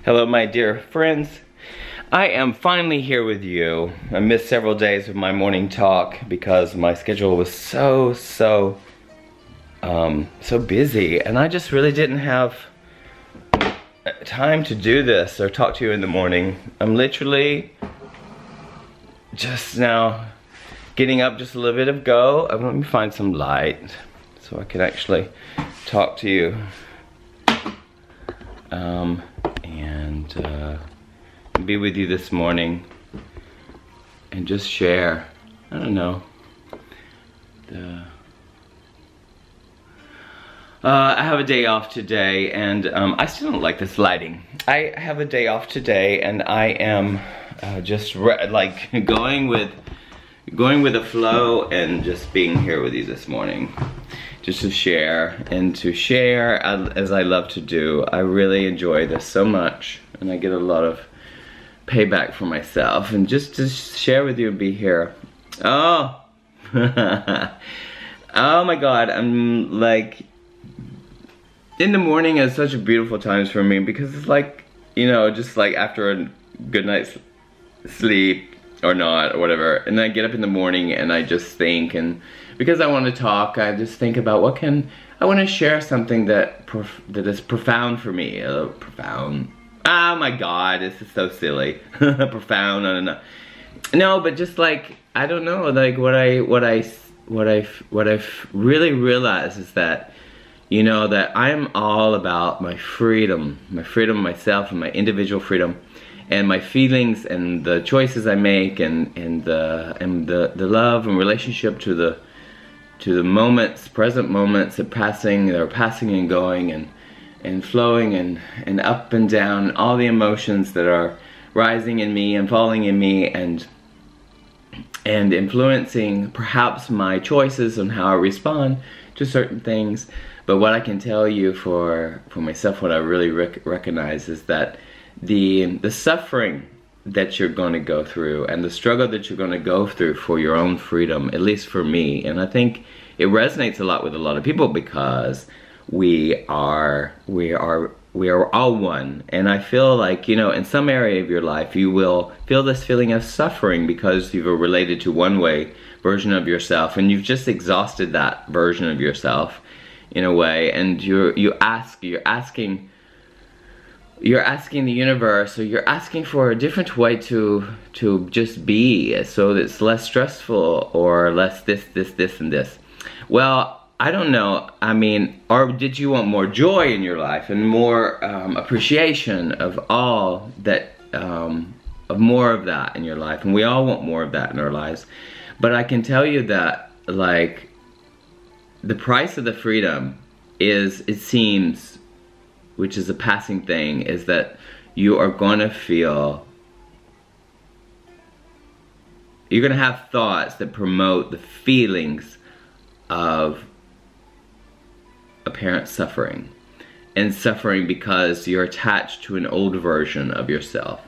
Hello, my dear friends. I am finally here with you. I missed several days of my morning talk because my schedule was so busy, and I just really didn't have time to do this or talk to you in the morning. I'm literally just now getting up just a little bit ago. Let me find some light so I can actually talk to you. And be with you this morning and just share, I don't know, I have a day off today, and I still don't like this lighting. I have a day off today, and I am just like going with the flow and just being here with you this morning. Just to share, as I love to do. I really enjoy this so much, and I get a lot of payback for myself, and just to share with you and be here. Oh, oh my God, I'm like, in the morning is such a beautiful times for me, because it's like, you know, just like after a good night's sleep, or not, or whatever, and then I get up in the morning and I just think, and because I want to talk, I just think about I want to share something that is profound for me. Profound. Oh my God, this is so silly. Profound, I don't know. No, but just like, I don't know, like what I've really realized is that, you know, that I'm all about my freedom of myself and my individual freedom, and my feelings and the choices I make, and the love and relationship to the moments, present moments that are passing and going and flowing and up and down, all the emotions that are rising in me and falling in me, and influencing perhaps my choices on how I respond to certain things. But what I can tell you for myself, what I really recognize is that the suffering that you're going to go through, and the struggle that you're going to go through for your own freedom, at least for me, and I think it resonates a lot with a lot of people, because we are all one. And I feel like, you know, in some area of your life you will feel this feeling of suffering because you've related to one version of yourself, and you've just exhausted that version of yourself in a way, and you're asking the universe, or you're asking for a different way to just be, so that it's less stressful, or less this, and this. Well, I don't know, I mean, or did you want more joy in your life, and more appreciation of all that, of more of that in your life? And we all want more of that in our lives. But I can tell you that, like, the price of the freedom is, it seems, which is a passing thing, is that you are gonna feel, you're gonna have thoughts that promote the feelings of apparent suffering. And suffering because you're attached to an old version of yourself.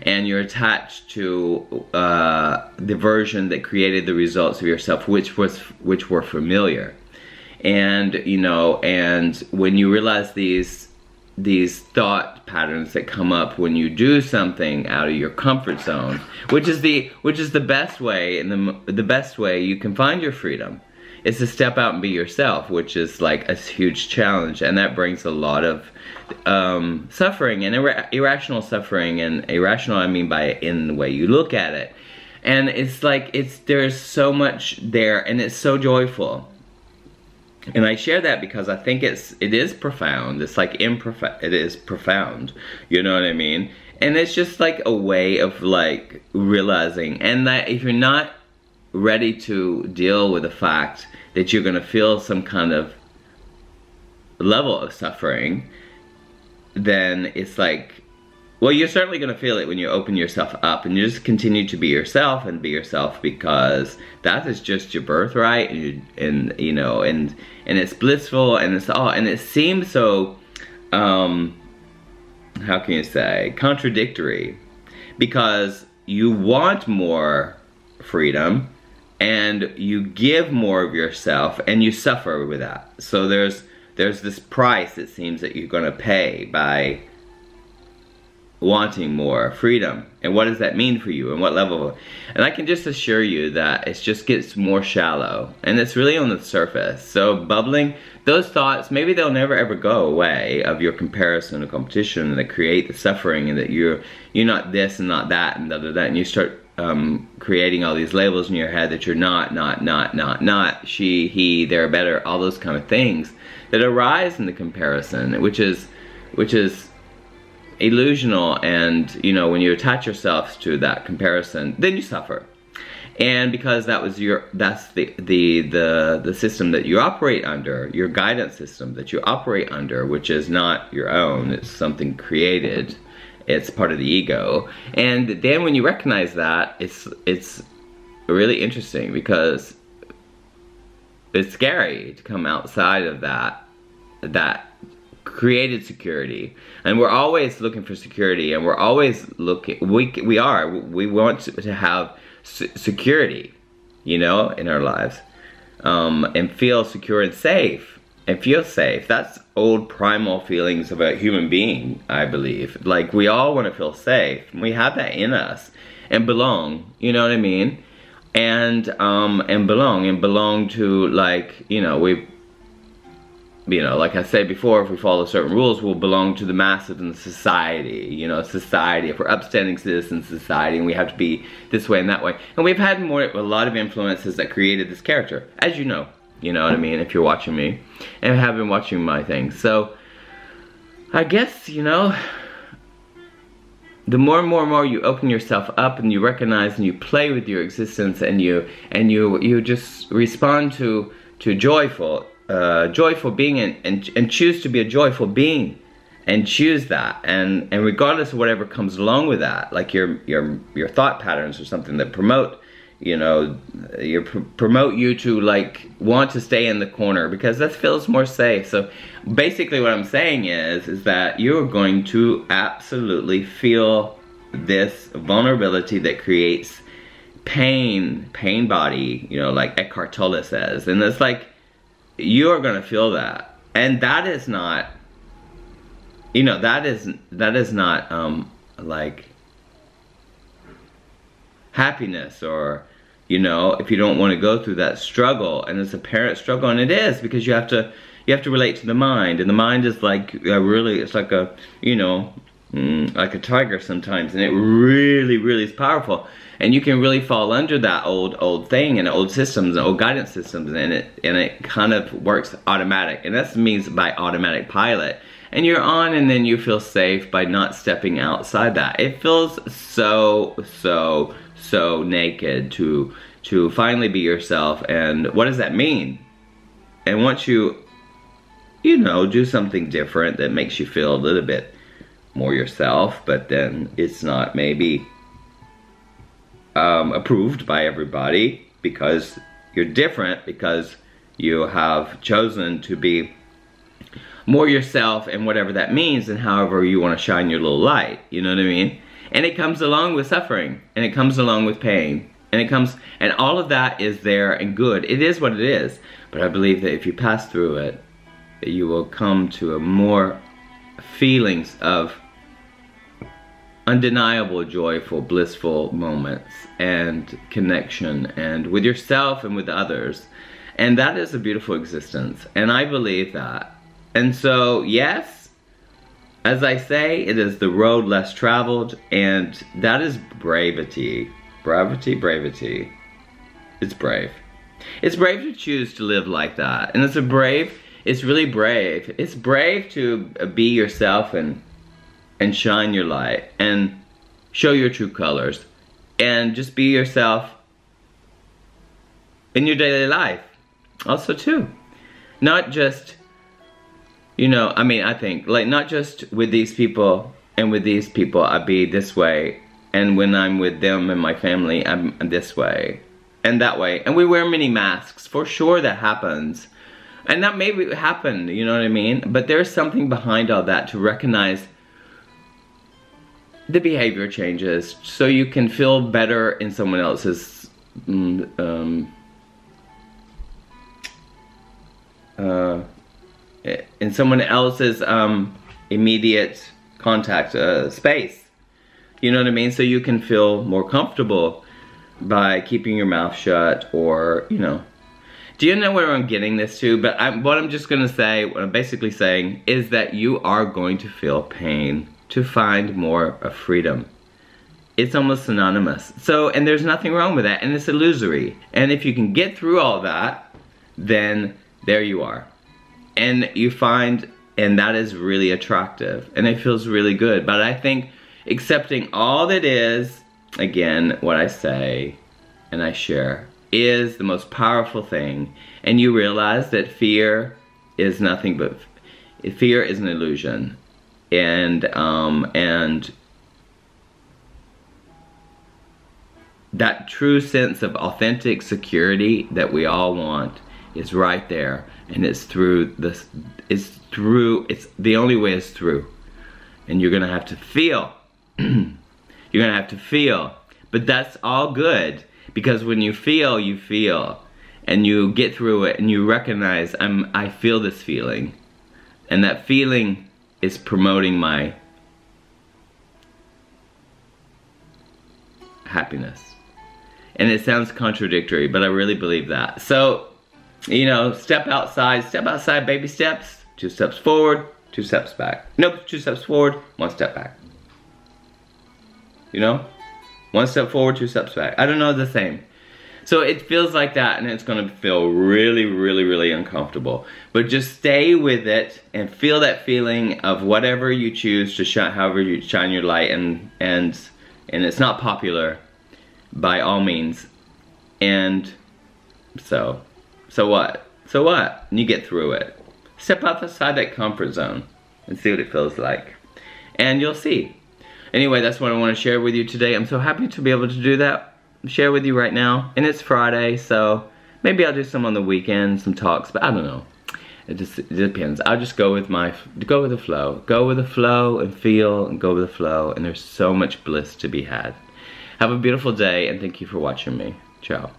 And you're attached to the version that created the results of yourself, which were familiar. And, you know, and when you realize these thought patterns that come up when you do something out of your comfort zone, which is the best way, and the best way you can find your freedom, is to step out and be yourself, which is like a huge challenge, and that brings a lot of suffering, and irrational suffering. And irrational, I mean by in the way you look at it. And it's like, there's so much there, and it's so joyful. And I share that because I think it is profound. It's like it is profound, you know what I mean? And it's just like a way of like realizing, and that if you're not ready to deal with the fact that you're gonna feel some kind of level of suffering, then it's like, well, you're certainly gonna feel it when you open yourself up, and you just continue to be yourself, and be yourself, because that is just your birthright, and you know, and it's blissful, and it's all, and it seems so, how can you say, contradictory, because you want more freedom, and you give more of yourself, and you suffer with that. So there's this price, it seems, that you're gonna pay by wanting more freedom. And what does that mean for you, and what level? And I can just assure you that it just gets more shallow, and it's really on the surface. So bubbling, those thoughts, maybe they'll never ever go away, of your comparison and competition, and that create the suffering, and that you're not this and not that and da da da, and you start creating all these labels in your head that you're not, she, he, they're better, all those kind of things that arise in the comparison, which is illusional. And you know, when you attach yourself to that comparison, then you suffer. And because that's the system that you operate under, your guidance system that you operate under, which is not your own, it's something created. It's part of the ego. And then when you recognize that, it's really interesting, because it's scary to come outside of that created security. And we're always looking for security, and we're always looking, we want to have security, you know, in our lives, and feel secure and safe, and feel safe. That's old primal feelings of a human being, I believe. Like, we all want to feel safe. We have that in us, and belong, you know what I mean? And belong to, like, you know, like I said before, if we follow certain rules, we'll belong to the masses in society, you know, society. If we're upstanding citizens in society, and we have to be this way and that way. And we've had a lot of influences that created this character, as you know what I mean, if you're watching me, and have been watching my things. So, I guess, you know, the more and more you open yourself up, and you recognize and you play with your existence, and you just respond to joyful being, and choose to be a joyful being, and choose that, and regardless of whatever comes along with that, like your thought patterns or something that promote, you know, promote you to, like, want to stay in the corner, because that feels more safe. So basically what I'm saying is that you're going to absolutely feel this vulnerability that creates pain body, you know, like Eckhart Tolle says. And it's like, you're gonna feel that. And that is not, you know, that is not like happiness, or, you know, if you don't want to go through that struggle. And it's a parent struggle, and it is, because you have to relate to the mind, and the mind is like it's like a, you know, like a tiger sometimes, and it really is powerful, and you can really fall under that old thing, and old systems, and old guidance systems, and it kind of works automatic, and that means by automatic pilot, and you're on, and then you feel safe by not stepping outside that. It feels so naked to finally be yourself. And what does that mean? And once you know, do something different that makes you feel a little bit more yourself, but then it's not maybe approved by everybody, because you're different, because you have chosen to be more yourself, and whatever that means, and however you want to shine your little light, you know what I mean? And it comes along with suffering, and it comes along with pain, and all of that is there and good. It is what it is. But I believe that if you pass through it, you will come to a more feelings of undeniable, joyful, blissful moments, and connection, and with yourself and with others. And that is a beautiful existence, and I believe that. And so, yes, as I say, it is the road less traveled, and that is bravity. Bravity. It's brave. It's brave to choose to live like that. And it's really brave. It's brave to be yourself, and shine your light, and show your true colors, and just be yourself in your daily life also too. Not just, you know, I mean, I think, like, not just with these people, and with these people I be this way, and when I'm with them and my family I'm this way and that way, and we wear many masks, for sure that happens, and that may happen, you know what I mean? But there's something behind all that to recognize the behavior changes, so you can feel better in someone else's immediate contact space. You know what I mean? So you can feel more comfortable by keeping your mouth shut, or, you know. Do you know where I'm getting this to? But what I'm just gonna say, what I'm basically saying, is that you are going to feel pain to find more of freedom. It's almost synonymous. So, and there's nothing wrong with that, and it's illusory. And if you can get through all that, then there you are. And you find, and that is really attractive, and it feels really good. But I think accepting all that is, again, what I say and I share, is the most powerful thing. And you realize that fear is nothing but, fear is an illusion. And that true sense of authentic security that we all want is right there. And it's through this, it's the only way is through. And you're gonna have to feel. You're gonna have to feel. But that's all good, because when you feel, and you get through it, and you recognize, I feel this feeling, and that feeling is promoting my happiness. And it sounds contradictory, but I really believe that. So, you know, step outside, baby steps. 2 steps forward, 2 steps back. Nope, 2 steps forward, 1 step back. You know? 1 step forward, 2 steps back. I don't know, the same. So it feels like that, and it's gonna feel really, really, really uncomfortable. But just stay with it and feel that feeling of whatever you choose to shine, however you shine your light, and it's not popular by all means. And so what? So what? And you get through it. Step outside that comfort zone and see what it feels like. And you'll see. Anyway, that's what I want to share with you today. I'm so happy to be able to do that, share with you right now. And it's Friday, so maybe I'll do some on the weekend, some talks, but I don't know. It depends. I'll just go with the flow. Go with the flow and feel, and go with the flow. And there's so much bliss to be had. Have a beautiful day, and thank you for watching me. Ciao.